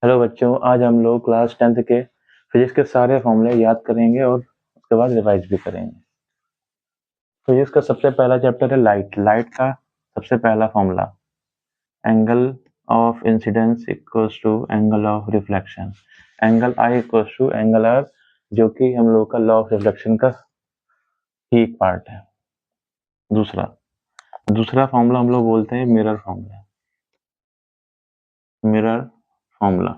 Hello बच्चों, आज हम लोग क्लास 10th के फिजिक्स के सारे फॉर्मूले याद करेंगे और उसके बाद रिवाइज भी करेंगे। फिजिक्स का सबसे पहला चैप्टर है लाइट। लाइट का सबसे पहला formula angle of incidence equals to angle of reflection. Angle I equals to angle R, जो कि हम लोग का लॉ ऑफ रिफ्लेक्शन का ही एक पार्ट है। दूसरा फॉर्मूला हम लोग बोलते हैं mirror formula. Mirror formula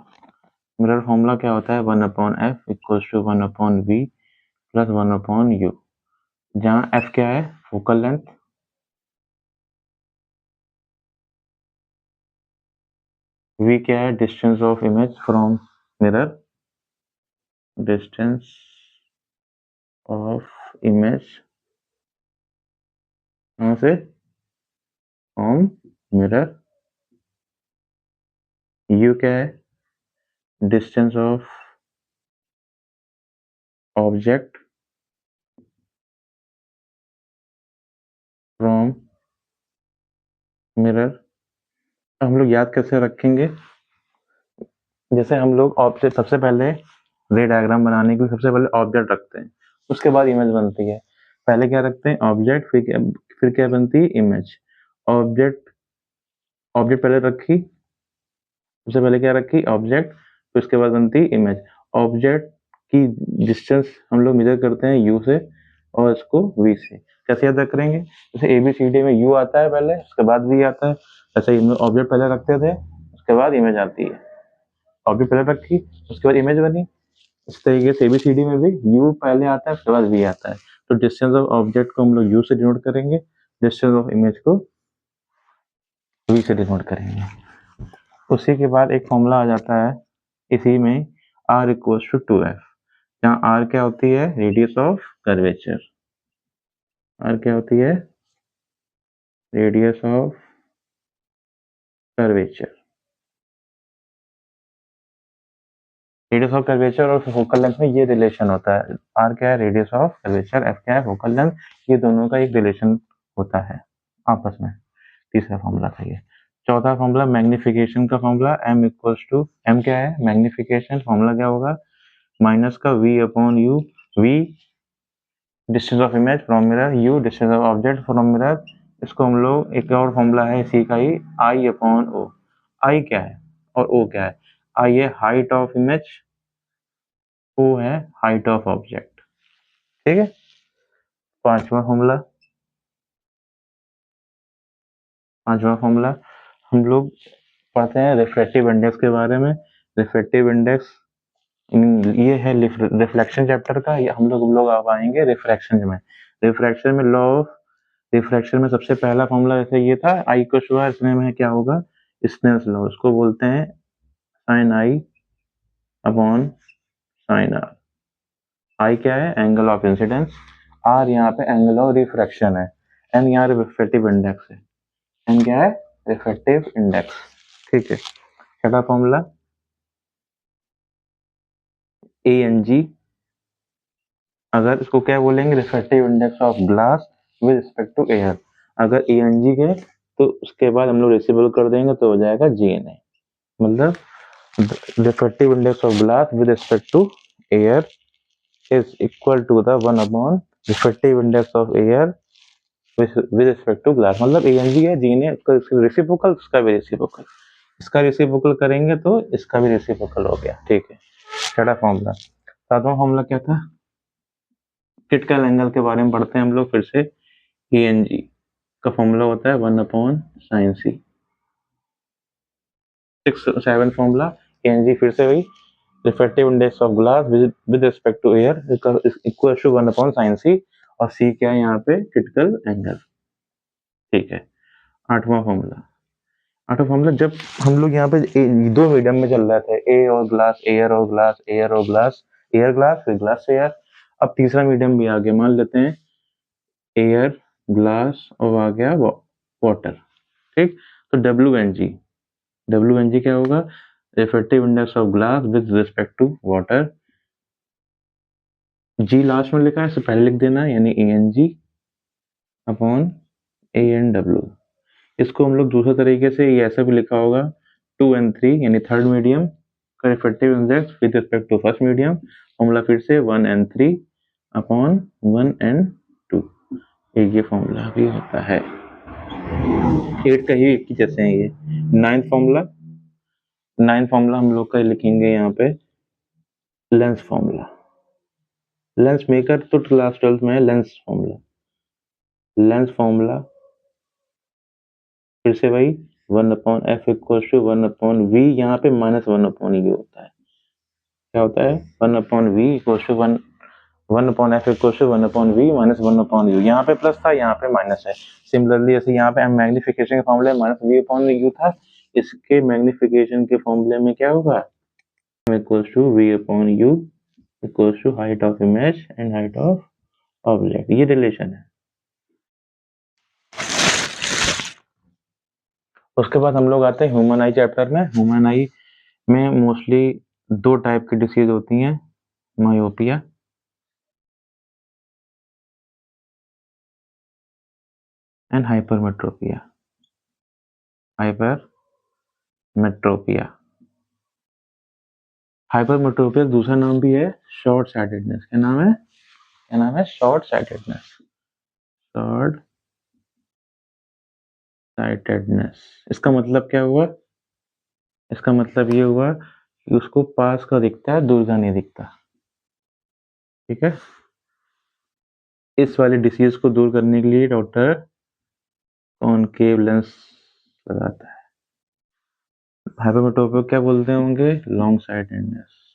mirror formula क्या होता है? 1/f equals to 1/v plus 1/u, जहाँ f क्या है? फोकल लेंथ, v क्या है? Distance of image from mirror, distance of image कहाँ से? From mirror. u क्या है? Distance of object from mirror. हम लोग याद कैसे रखेंगे? जैसे हम लोग ऑब्जेक्ट, सबसे पहले रे डायग्राम बनाने के लिए सबसे पहले ऑब्जेक्ट रखते हैं, उसके बाद इमेज बनती है। पहले क्या रखते हैं? ऑब्जेक्ट, फिर क्या बनती है? इमेज। ऑब्जेक्ट ऑब्जेक्ट पहले रखी, सबसे पहले क्या रखी? ऑब्जेक्ट, फिर उसके बाद बनती है इमेज। ऑब्जेक्ट की डिस्टेंस हम लोग मेजर करते हैं u से और इसको v से। कैसे याद करेंगे? जैसे ABCD में u आता है पहले, उसके बाद v आता है, ऐसे ही ऑब्जेक्ट पहले रखते थे, उसके बाद इमेज आती है। ऑब्जेक्ट पहले रखी, उसके बाद इमेज बनी। इस तरीके से ABCD में भी u पहले आता है, उसके बाद v आता है। तो डिस्टेंस ऑफ ऑब्जेक्ट को हम लोग u से डिनोट करेंगे, डिस्टेंस ऑफ इमेज को v से डिनोट करेंगे। उसी के बाद एक फॉर्मूला आ जाता है इसी में, r इक्वल्स टू 2f, जहाँ r क्या होती है? Radius of curvature. r क्या होती है? Radius of curvature. Radius of curvature और फोकल लेंथ में ये रिलेशन होता है। r क्या है? रेडियस ऑफ कर्वेचर, f क्या है? Focal length. ये दोनों का एक रिलेशन होता है आपस में। तीसरा फॉर्मूला था ये। चौथा फॉर्मूला मैग्निफिकेशन का formula, m equals to, m क्या है? मैग्निफिकेशन। फॉर्मूला क्या होगा? माइनस का v upon u। v distance of image from mirror, u distance of object from mirror. इसको हम लोग, एक और फॉर्मूला है इसी का ही, i अपॉन o। i क्या है और o क्या है? i है हाइट ऑफ इमेज, o है हाइट ऑफ ऑब्जेक्ट। ठीक है। पांचवा फॉर्मूला हम लोग पढ़ते हैं रिफ्रैक्टिव इंडेक्स के बारे में। रिफ्रैक्टिव इंडेक्स ये है रिफ्लेक्शन चैप्टर का। ये हम लोग अब आएंगे रिफ्रैक्शन में। रिफ्रैक्शन में लॉ ऑफ रिफ्रैक्शन में सबसे पहला फॉर्मूला जैसे ये था, आई को शुआ, इसमें में क्या होगा? Snell's law. उसको बोलते हैं sine I upon sine R. I क्या है? Angle of incidence. आर यहाँ पे एंगल ऑफ रिफ्रैक्शन है। एन यहाँ रिफ्रैक्टिव इंडेक्स है। एन क्या है? Refractive index. ठीक है। छठा फॉर्मूला ए एन जी। अगर इसको क्या बोलेंगे? Refractive index of glass with respect to air. अगर ए एन जी के, तो उसके बाद हम लोग रेसिबल कर देंगे तो हो जाएगा जी एन ए। मतलब refractive index of glass with respect to air is equal to the 1 upon refractive index of air with respect to glass। मतलब ए एन जी है, जी ने रेसिप्रोकल, इसका भी रेसिप्रोकल, इसका रेसिप्रोकल करेंगे तो इसका भी रेसिप्रोकल हो गया। ठीक है। छठा फॉर्मूला। सातवां फॉर्मूला क्या था? क्रिटिकल एंगल के बारे में पढ़ते हैं हम लोग फिर से। ए एन जी का फॉर्मूला होता है 1 upon sine C. 7 formula A N G फिर से वही, refractive index of glass with respect to air equal to 1 upon sine C, और सी क्या है यहाँ पे? Critical angle. ठीक है। आठवां फॉर्मूला। आठवां फॉर्मूला, जब हम लोग यहाँ पे दो मीडियम में चल रहे थे, ए और ग्लास, एयर और ग्लास, एयर और ग्लास, एयर ग्लास, फिर ग्लास से एयर। अब तीसरा मीडियम भी आ गया, मान लेते हैं एयर, ग्लास और आ गया वाटर। ठीक। तो डब्ल्यू एन जी क्या होगा? Refractive index of glass with respect to water. G last में लिखा है, इससे पहले लिख देना, यानी A N G upon A N W. इसको हम लोग दूसरे तरीके से ये ऐसा भी लिखा होगा 2 and 3, यानी थर्ड मीडियम, का refractive index with respect to first medium, formula फिर से 1n3/1n2, ये फॉर्मूला भी होता है। 8 का ही एक ही जैसे हैं ये। नाइन्थ फॉर्मूला हम लोग का लिखेंगे यहाँ पे लेंस फॉर्मूला। लेंस मेकर तो क्लास 12 में है। लेंस फॉर्मूला फिर से वही 1/f = 1/v, यहाँ पे -1/u होता है। क्या होता है? 1/v = 1/f = 1/v - 1/u। यहाँ पे प्लस था, यहाँ पे माइनस है। सिमिलरली ऐसे यहाँ पे मैग्निफिकेशन के फॉर्मूले -v/u था, इसके मैग्निफिकेशन के फॉर्मूले में क्या होगा? v/u = height of image and height of object. ये रिलेशन है। उसके बाद हम लोग आते हैं ह्यूमन आई चैप्टर में। ह्यूमन आई में मोस्टली 2 टाइप की डिसीज होती हैं, मायोपिया एंड हाइपरमेट्रोपिया। हाइपरमेट्रोपिया दूसरा नाम भी है शॉर्ट साइटेडनेस। क्या नाम है? Short sightedness. इसका मतलब क्या हुआ? इसका मतलब ये हुआ कि उसको पास का दिखता है, दूर का नहीं दिखता। ठीक है। इस वाली डिसीज को दूर करने के लिए डॉक्टर कॉनकेव लेंस लगाता है। हाइपरमेट्रोपिया क्या बोलते होंगे? Long sightedness.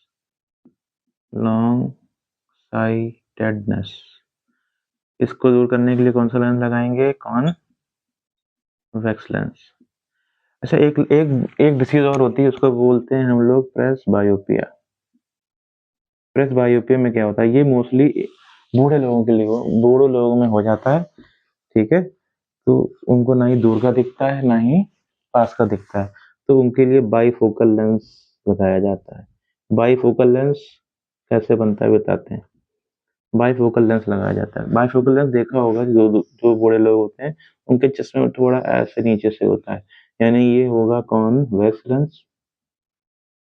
इसको दूर करने के लिए कौन सा लेंस लगाएंगे? Convex lens. अच्छा, एक डिसीज और होती है, उसको बोलते हैं हम लोग प्रेस बायोपिया। प्रेस बायोपिया में क्या होता है? ये मोस्टली बूढ़े लोगों में हो जाता है। ठीक है। तो उनको ना ही दूर का दिखता है, ना ही पास का दिखता है, तो उनके लिए बाईफोकल लेंस लगाया जाता है। बाईफोकल लेंस कैसे बनता है बताते हैं। बाईफोकल लेंस लगाया जाता है। बाईफोकल लेंस देखा होगा, जो बूढ़े लोग होते हैं उनके चश्मे में थोड़ा ऐसे नीचे से होता है, यानी ये होगा कॉन्वेक्स लेंस।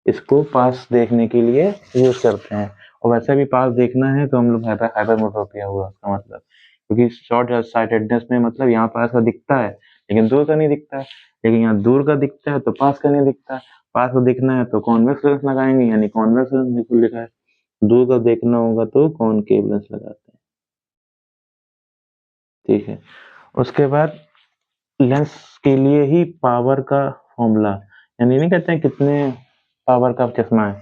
इसको पास देखने के लिए यूज करते हैं, और वैसे भी पास देखना है तो हम लोग हाइपरमेट्रोपिया हुआ उसका मतलब, क्योंकि शॉर्ट साइटेडनेस में मतलब यहाँ पास का दिखता है लेकिन दूर का नहीं दिखता है, लेकिन यहाँ दूर का दिखता है तो पास का नहीं दिखता है। पास को दिखना है तो कॉन्वेक्स लेंस लगाएंगे, यानी कॉन्वेक्स लेंस बिल्कुल लिखा है। दूर का देखना होगा तो कॉनकेव लेंस लगाते हैं। ठीक है। उसके बाद लेंस के लिए ही पावर का फॉर्मूला, यानी नहीं कहते हैं कितने पावर का चश्मा है।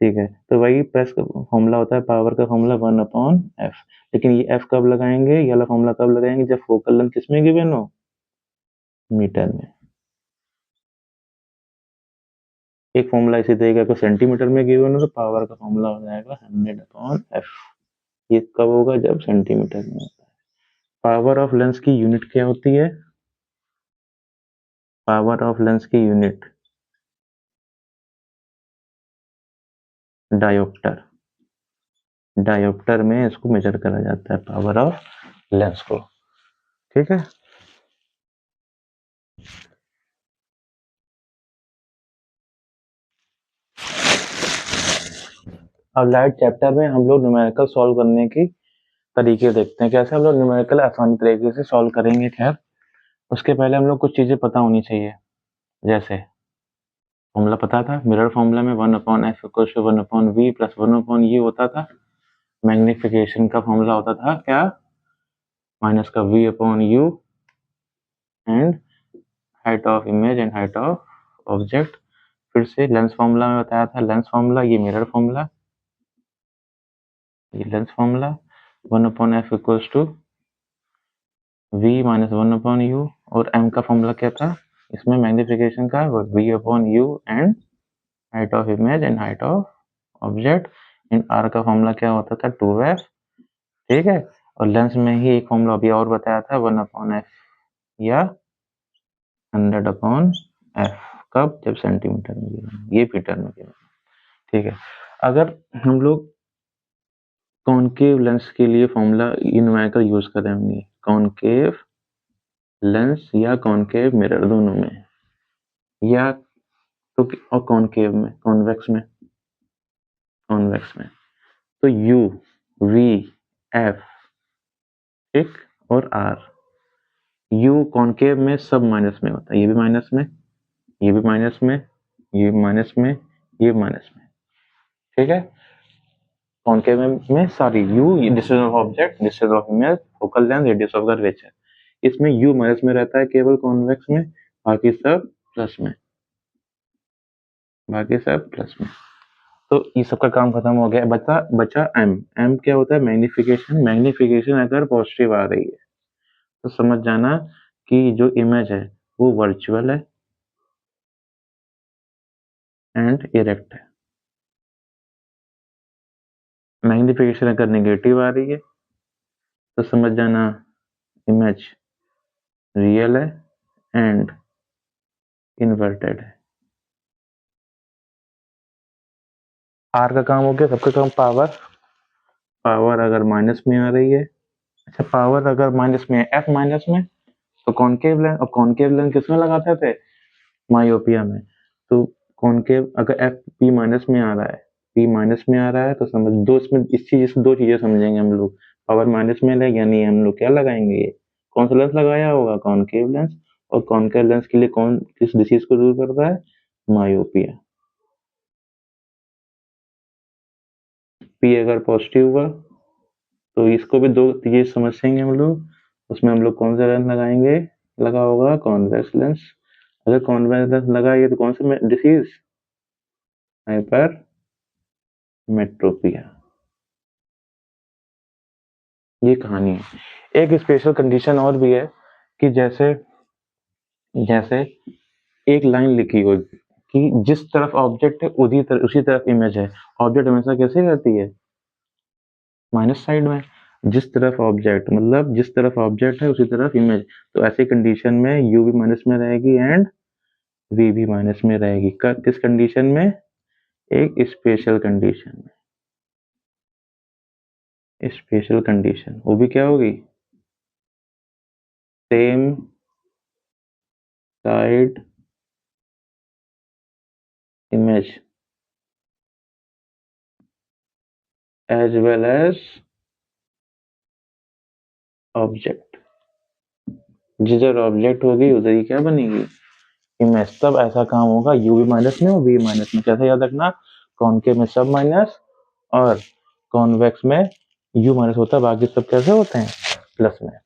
ठीक है, तो वही प्रेस का फॉर्मूला होता है, पावर का फॉर्मूला 1/f। लेकिन ये f कब लगाएंगे, ये वाला फॉर्मूला कब लगाएंगे? जब फोकल लेंथ किसमें गिवन हो? मीटर में। एक फॉर्मूला इसी तरीके का सेंटीमीटर में गिवन हो तो पावर का फॉर्मूला हो जाएगा 100/f। ये कब होगा? जब सेंटीमीटर में होता है। पावर ऑफ लेंस की यूनिट क्या होती है? पावर ऑफ लेंस की यूनिट डायोप्टर में इसको मेजर करा जाता है, पावर ऑफ लेंस को। ठीक है। अब लाइट चैप्टर में हम लोग न्यूमेरिकल सॉल्व करने की तरीके देखते हैं, कैसे हम लोग न्यूमेरिकल आसानी तरीके से सॉल्व करेंगे। खैर, उसके पहले हम लोग कुछ चीजें पता होनी चाहिए। जैसे फॉर्मूला पता था, मिरर फॉर्मूला में 1/f = 1/v + 1/u होता था। मैग्निफिकेशन का फॉर्मूला होता था क्या? -v/u and height of image and height of object. फिर से लेंस फॉर्मूला में बताया था, लेंस फॉर्मूला, ये मिरर फॉर्मूला, ये lens formula 1/f = v - 1/u, और m का फॉर्मूला क्या था इसमें मैग्निफिकेशन का? v/u and height of image and height of object. In r का फॉर्मूला क्या होता था? 2f। ठीक है। और लेंस में ही एक फॉर्मूला अभी और बताया था 1/f या 100/f। कब? जब सेंटीमीटर में गिवन, ये मीटर में गिवन। ठीक है। अगर हम लोग कॉनकेव लेंस के लिए फॉर्मूला न्यूमेरिकल यूज करेंगे, कॉनकेव लेंस या कॉनकेव मिरर दोनों में, या तो और कॉनकेव में, कॉन्वेक्स में तो यू, वी, एफ, ठीक, और आर। यू कॉनकेव में सब माइनस में होता है, ये भी माइनस में, ये भी माइनस में, ये भी माइनस में, ये भी माइनस में, ठीक है। कॉनकेव में सारी you, distance of object, distance of image, focal length, radius of curvature. इसमें यू माइनस में रहता है केवल कॉन्वेक्स में, बाकी सब प्लस में, बाकी सब प्लस में। तो ये सबका काम खत्म हो गया, बचा एम। एम क्या होता है? मैग्निफिकेशन। मैग्निफिकेशन अगर पॉजिटिव आ रही है तो समझ जाना कि जो इमेज है वो वर्चुअल है एंड इरेक्ट है। मैग्निफिकेशन अगर नेगेटिव आ रही है तो समझ जाना इमेज रियल है एंड इन्वर्टेड है। आर का काम हो गया, सबका काम पावर। पावर अगर माइनस में आ रही है, अच्छा पावर अगर माइनस में है, एफ माइनस में, तो कॉनकेव लेंस, और कॉनकेव लेंस किसमें लगाते थे? मायोपिया में। तो कॉनकेव अगर एफ पी माइनस में आ रहा है, पी माइनस में आ रहा है तो समझ दो, इसमें इस चीज से दो चीजें समझेंगे हम लोग। पावर माइनस में है यानी हम लोग क्या लगाएंगे? ये कौन सा लेंस लगाया होगा? Concave lens. और कॉनकेव लेंस के लिए कौन किस डिसीज को दूर करता है? मायोपिया। पी अगर पॉजिटिव हुआ तो इसको भी दो चीजें समझेंगे हम लोग। उसमें हम लोग कौन सा लेंस लगाएंगे? लगा होगा कॉन्वेक्स लेंस। अगर कॉन्वेक्स लेंस लगाइए तो कौन सा डिसीज? हाइपर मेट्रोपिया। ये कहानी है। एक स्पेशल कंडीशन और भी है कि जैसे जैसे एक लाइन लिखी हो कि जिस तरफ ऑब्जेक्ट है उसी तरफ इमेज है। ऑब्जेक्ट हमेशा कैसे रहती है? माइनस साइड में। जिस तरफ ऑब्जेक्ट मतलब जिस तरफ ऑब्जेक्ट है उसी तरफ इमेज। तो ऐसी कंडीशन में यू भी माइनस में रहेगी एंड वी भी माइनस में रहेगी। किस कंडीशन में? एक स्पेशल कंडीशन में। स्पेशल कंडीशन वो भी क्या होगी? Same side image as well as object. जिधर ऑब्जेक्ट होगी उधर ही क्या बनेगी? इमेज। तब ऐसा काम होगा यू भी माइनस में और वी माइनस में। कैसे याद रखना? कॉनकेव में सब माइनस और कॉन्वेक्स में यू माइनस होता है, बाकी सब कैसे होते हैं? प्लस में।